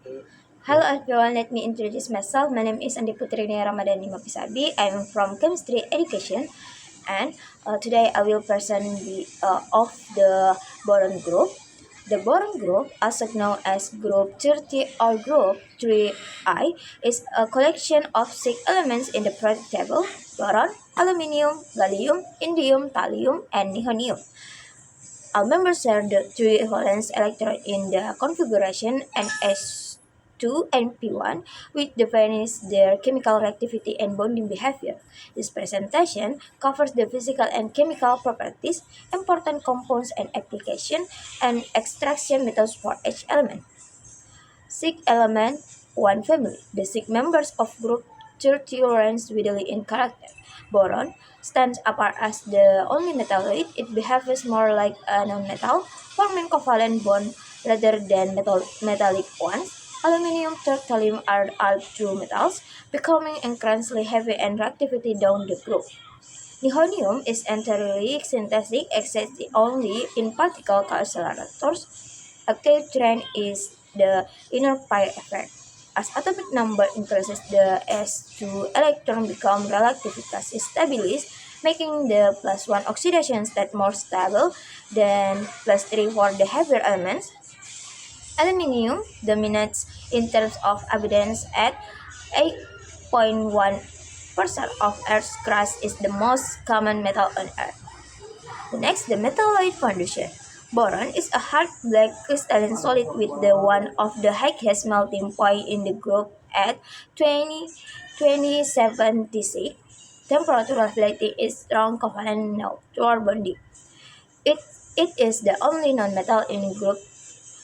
Hello everyone, let me introduce myself. My name is Andi Putri Ramadhani Mapisabi. I'm from Chemistry Education and today I will present of the boron group. The boron group, also known as group 30 or group 3I, is a collection of six elements in the periodic table: boron, aluminium, gallium, indium, thallium, and nihonium. All members share the three valence electron in the configuration NS2 and P1, which defines their chemical reactivity and bonding behavior. This presentation covers the physical and chemical properties, important compounds and application, and extraction methods for each element. Six element, one family. The six members of group 30 range widely in character. Boron stands apart as the only metalloid. It behaves more like a non-metal, forming covalent bond rather than metallic ones. Aluminium, thallium are all true metals, becoming increasingly heavy and reactivity down the group. Nihonium is entirely synthetic except only in particle accelerators. Active trend is the inner pi effect. As atomic number increases, the s2 electron become relatively stabilized, making the plus 1 oxidation state more stable than plus 3 for the heavier elements. Aluminium dominates in terms of abundance at 8.1% of Earth's crust is the most common metal on Earth. The next, the metalloid foundation. Boron is a hard black crystalline solid with the one of the highest melting point in the group at 2076. Temperature reflecting its strong covalent neutral bonding. It, it is the only non-metal in group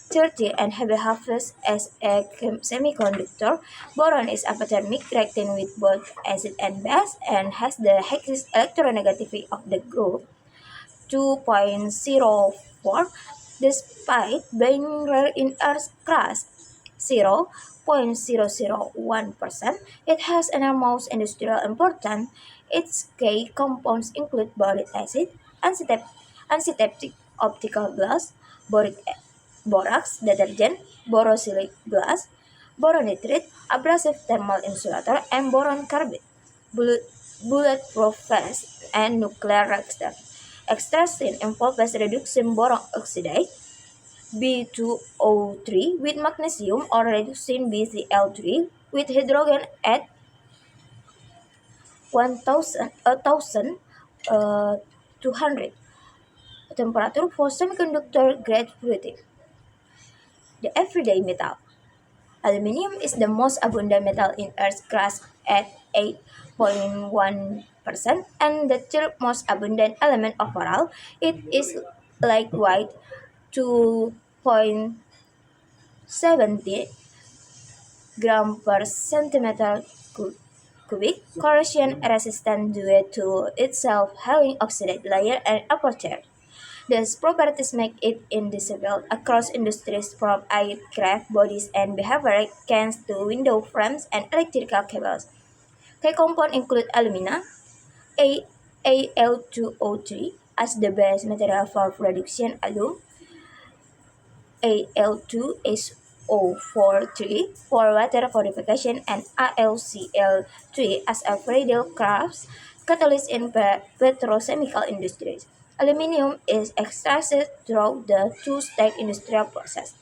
30 and behaves as a semiconductor. Boron is apothermic, reacting with both acid and base, and has the highest electronegativity of the group. 2.04 despite being rare in Earth's crust 0.001%. It has enormous industrial importance. Its key compounds include boric acid, antiseptic optical glass, boric borax detergent, borosilicate glass, boronitrate, abrasive thermal insulator, and boron carbide. Bulletproof vest and nuclear reactor. Extraction involves reducing boron oxide B2O3 with magnesium or reducing BCl3 with hydrogen at 1200 temperature for semiconductor grade fluidity. The everyday metal. Aluminium is the most abundant metal in Earth's crust at 8.1% and the third most abundant element overall. It is lightweight 2.70 gram per centimeter cubic, corrosion resistant due to its self-healing oxide layer and aperture. These properties make it indivisible across industries from aircraft bodies and behavioral cans to window frames and electrical cables. Key compounds include alumina, A- Al2O3 as the base material for production alum, Al2SO43 for water purification, and AlCl3 as a cradle crafts catalyst in petrochemical industries. Aluminium is extracted through the two-step industrial process.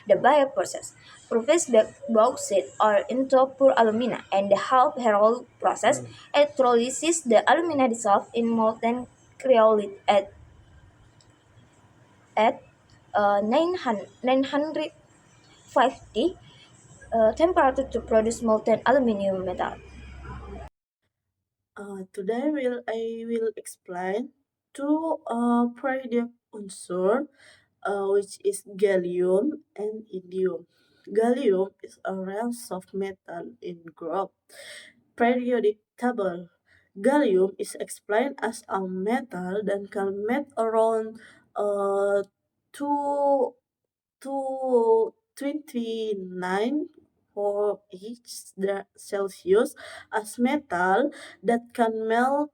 The Bayer process provides bauxite ore into pure alumina, and the half heroic process electrolysis the alumina dissolved in molten cryolite at 950 temperature to produce molten aluminum metal. Today I will explain two periodic unsur, which is gallium and indium. Gallium is a rare soft metal in group periodic table. Gallium is explained as a metal that can melt around uh, 2 to 29 for each Celsius as metal that can melt,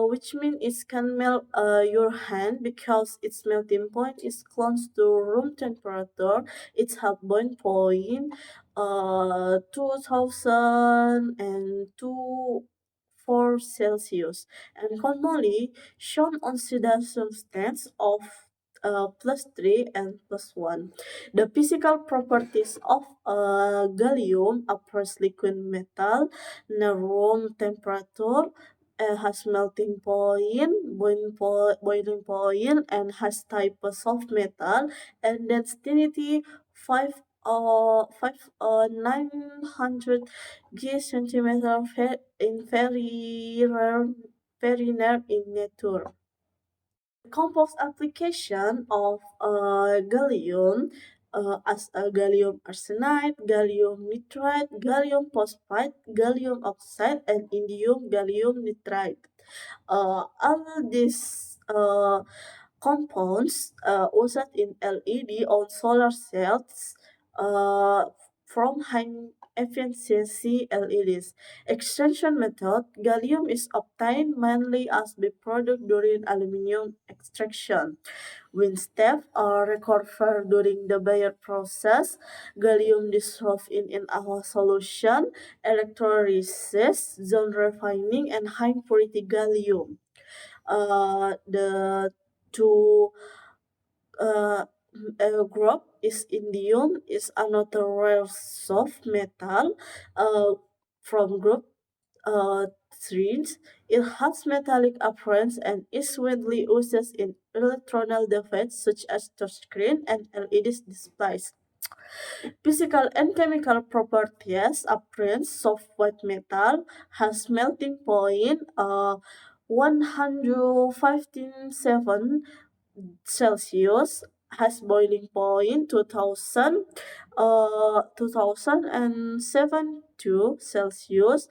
which means it can melt your hand because its melting point is close to room temperature. Its half boiling point 2004 Celsius, and commonly shown on oxidation states of +3 and +1. The physical properties of gallium, a pressed liquid metal, near room temperature, has boiling point, and has types of metal, and density 900 G centimeter in very rare in nature. Compost application of gallium as a gallium arsenide, gallium nitride, gallium phosphide, gallium oxide, and indium gallium nitride. All these compounds used in LED on solar cells uh, from high efficiency LEDs. Extraction method: gallium is obtained mainly as byproduct during aluminum extraction. When steps are recovered during the Bayer process, gallium dissolved in an aqueous solution, electrolysis, zone refining, and high purity gallium. The two uh, group is indium is another rare soft metal from group uh, 3. It has metallic appearance and is widely used in electronic devices such as touchscreen and LED displays. Physical and chemical properties: appearance: soft white metal, has melting point 115.7 Celsius, has boiling point 2007 Celsius,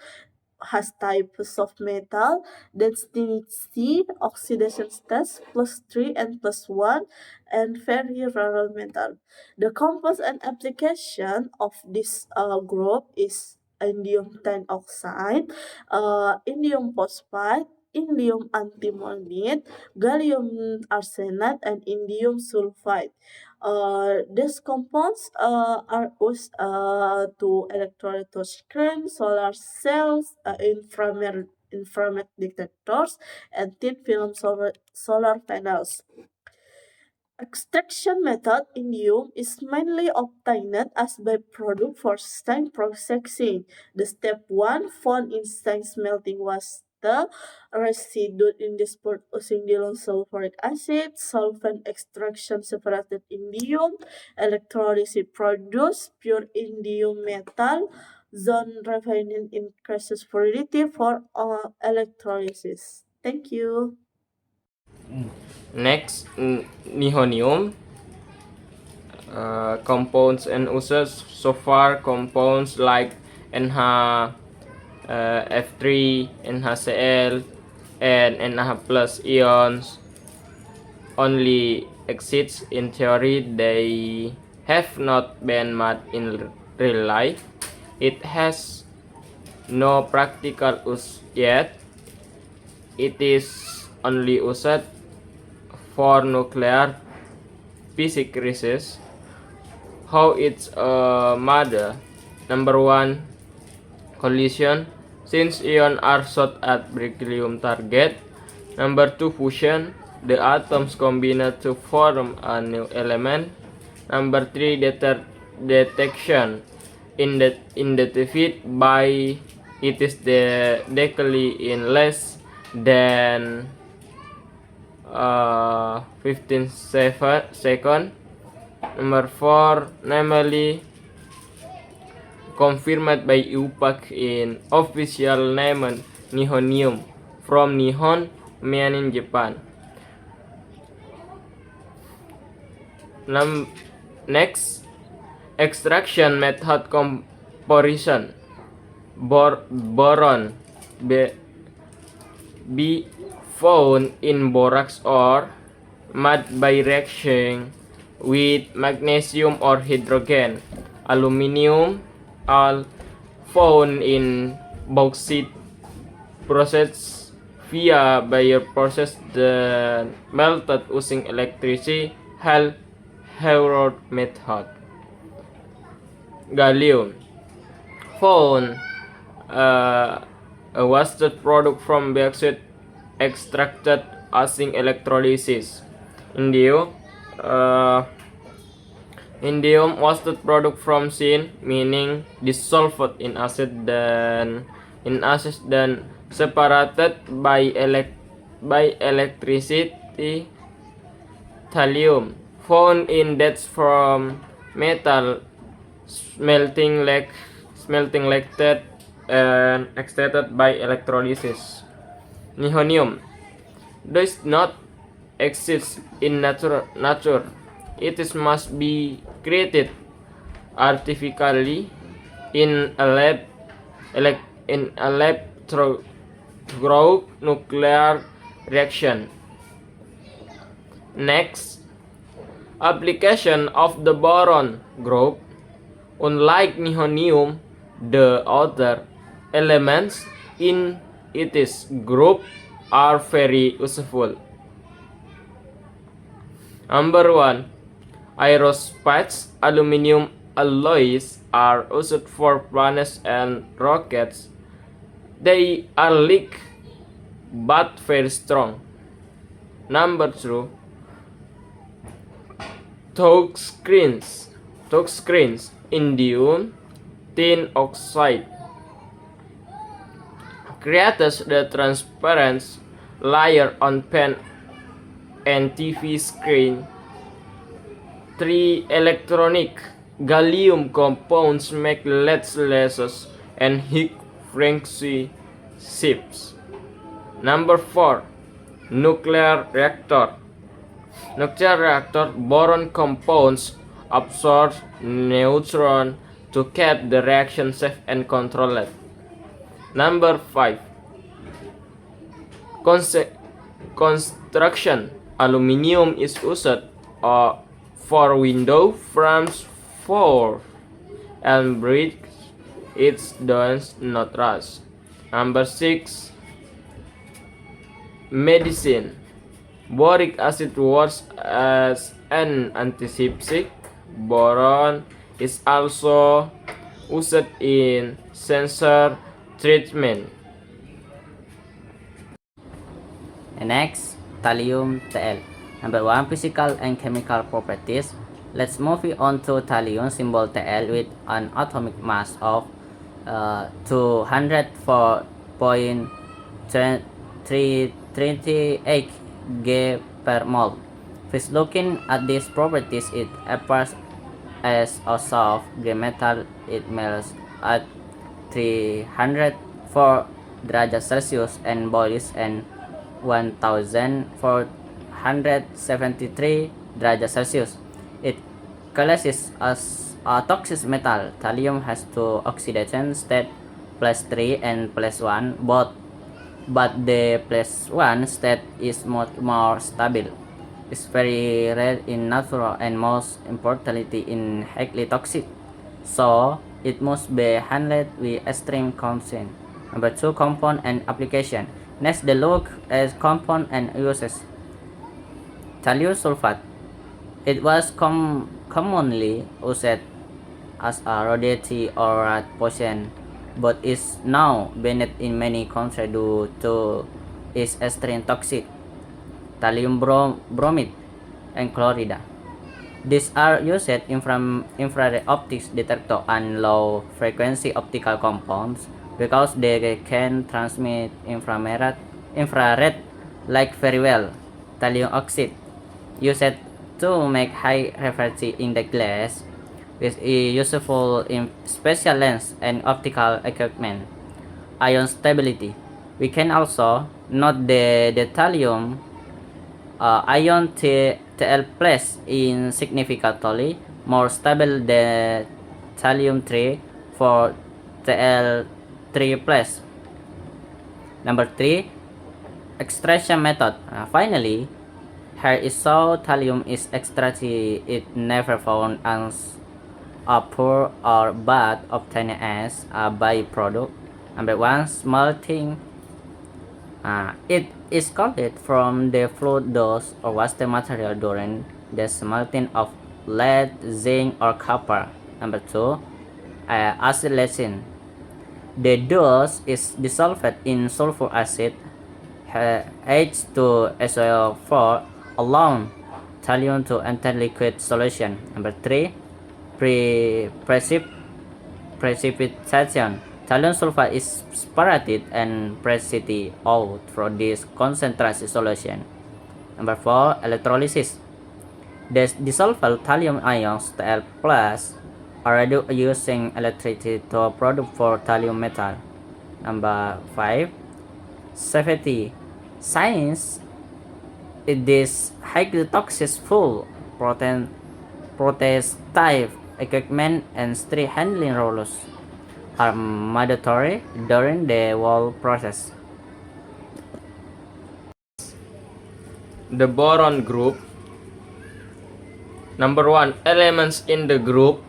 has types of metal, density, oxidation state +3 and +1, and very rare metal. The compost and application of this group is indium tin oxide, indium phosphide, indium antimonide, gallium arsenide, and indium sulfide. These compounds are used to electrolyte touchscreen, solar cells, infrared detectors, and thin film solar panels. Extraction method: indium is mainly obtained as byproduct for steam processing. The step 1 found in steam smelting was the residue in dispersed using dilute sulfuric acid. Solvent extraction separated indium. Electrolysis produced pure indium metal. Zone refining increases purity for electrolysis. Thank you. Next, nihonium. Compounds and uses so far compounds like NH F3, NaCl, and NH plus ions only exist in theory. They have not been made in real life. It has no practical use yet. It is only used for nuclear physics research. How it's a matter. Number 1, collision, since ions are shot at beryllium target. Number 2, fusion, the atoms combine to form a new element. Number 3, detection, identified by it is decay in less than 15 seconds. Number 4, namely confirmed by UPAC in official name Nihonium from Nihon Mining, Japan. Next, extraction method comparison. Boron be found in borax ore made by reaction with magnesium or hydrogen. Aluminium are found in bauxite processed via Bayer process the melted using electricity Hall-Héroult method. gallium. Found a wasted product from bauxite extracted using electrolysis. Indium. Indium wasted product from sin, meaning dissolved in acid dan separated by electricity. Thallium found in debts from metal smelting like that and extracted by electrolysis. Nihonium does not exist in nature. It must be created artificially in a lab through nuclear reaction. Next, application of the boron group. Unlike nihonium, the other elements in its group are very useful. Number 1. Aerospace aluminum alloys are used for planes and rockets. They are light but very strong. Number 2. Touchscreens, indium tin oxide creates the transparent layer on pen and TV screen. 3. Electronic gallium compounds make LED lasers and high frequency chips. Number 4. Nuclear reactor, boron compounds absorb neutron to keep the reaction safe and controlled. Number 5. Construction, aluminum is used for window frames and bridges. It does not rust. Number 6. Medicine, boric acid works as an antiseptic. Boron is also used in cancer treatment. And next, thallium Tl. Number 1, physical and chemical properties. Let's move on to thallium, symbol Tl, with an atomic mass of 204.38 G per mole. First, looking at these properties, it appears as a soft gray metal. It melts at 304 derajat Celsius and boils at 1473 derajat Celsius. It collapses as a toxic metal. Thallium has two oxidation states, +3 and +1, but the +1 state is much more stable. It's very rare in nature and most importantly in highly toxic, so it must be handled with extreme caution. Number 2, compound and application. Next, the look at compound and uses. Thallium sulfate. It was commonly used as a radiation or rat poison, but is now banned in many countries due to its extreme toxic. Thallium bromide and chloride. These are used in infrared optics detector and low frequency optical compounds because they can transmit infrared light very well. Thallium oxide, used to make high refractive index glass, which is useful in special lens and optical equipment. Ion stability. We can also note the thallium ion Tl plus is significantly more stable than thallium 3 for Tl3 plus. Number 3, extraction method. Finally, here is how thallium is extracted. It never found as a pure or bad obtained as a byproduct. Number 1, smelting. It is collected from the fluid dust or wasted material during the smelting of lead, zinc, or copper. Number 2, acetylene. The dose is dissolved in sulfur acid H2SO4 alone thallium to enter liquid solution. Number 3, precipitation. Thallium sulfide is separated and precipitated out from this concentrated solution. Number 4, electrolysis. The dissolved thallium ions Tl plus are reduced using electricity to produce for thallium metal. Number 5, safety. Since it is highly toxic, full protective equipment and strict handling rules are mandatory during the whole process. The boron group. Number 1, elements in the group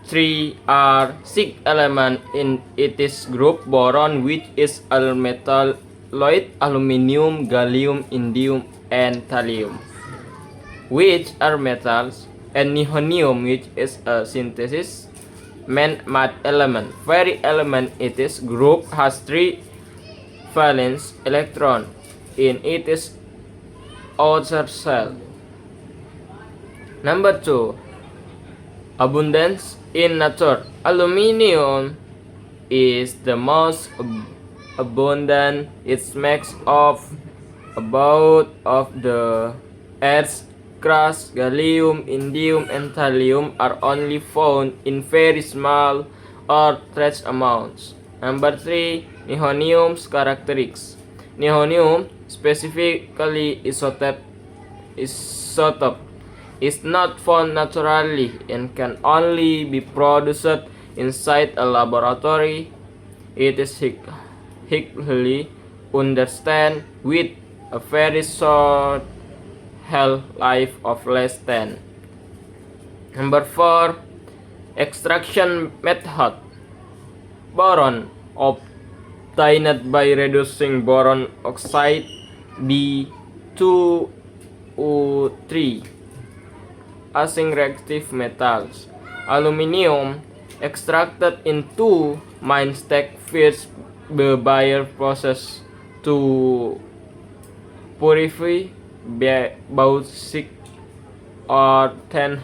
3 are 6 elements in its group boron, which is a metalloid, aluminium, gallium, indium, and thallium, which are metals, and nihonium, which is a synthesis matte element. Very element its group has 3 valence electron in its outer shell. Number 2, abundance in nature. Aluminium is the most abundant. It makes up about of the Earth's crust. Gallium, indium, and thallium are only found in very small or trace amounts. Number 3, nihonium's characteristics. Nihonium, specifically isotope, is not found naturally and can only be produced inside a laboratory. It is highly understand with a very short half-life of less than. Number 4, extraction method. Boron obtained by reducing boron oxide B2O3 asing reactive metals. Aluminium extracted in 2 mine stack first the Bayer process to purify bauxite or 10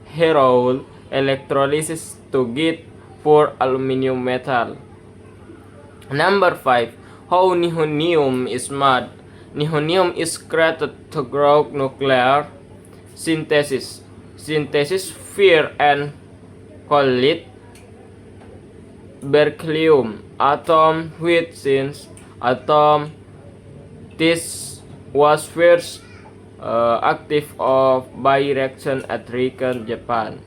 heroul electrolysis to get pure aluminium metal. Number 5, how nihonium is made. Nihonium is created through nuclear synthesis fear and call it berkelium atom, which since atom this was first active of by reaction at Riken, Japan.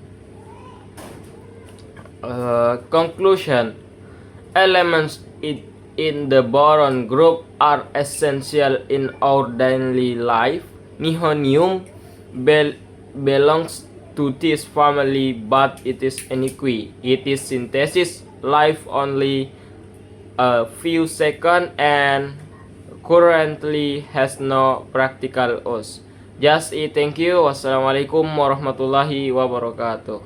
Conclusion. Elements in the boron group are essential in our daily life. Nihonium belongs to this family, but it is unique. Its synthesis life only a few seconds and currently has no practical use. Just thank you. Wassalamualaikum warahmatullahi wabarakatuh.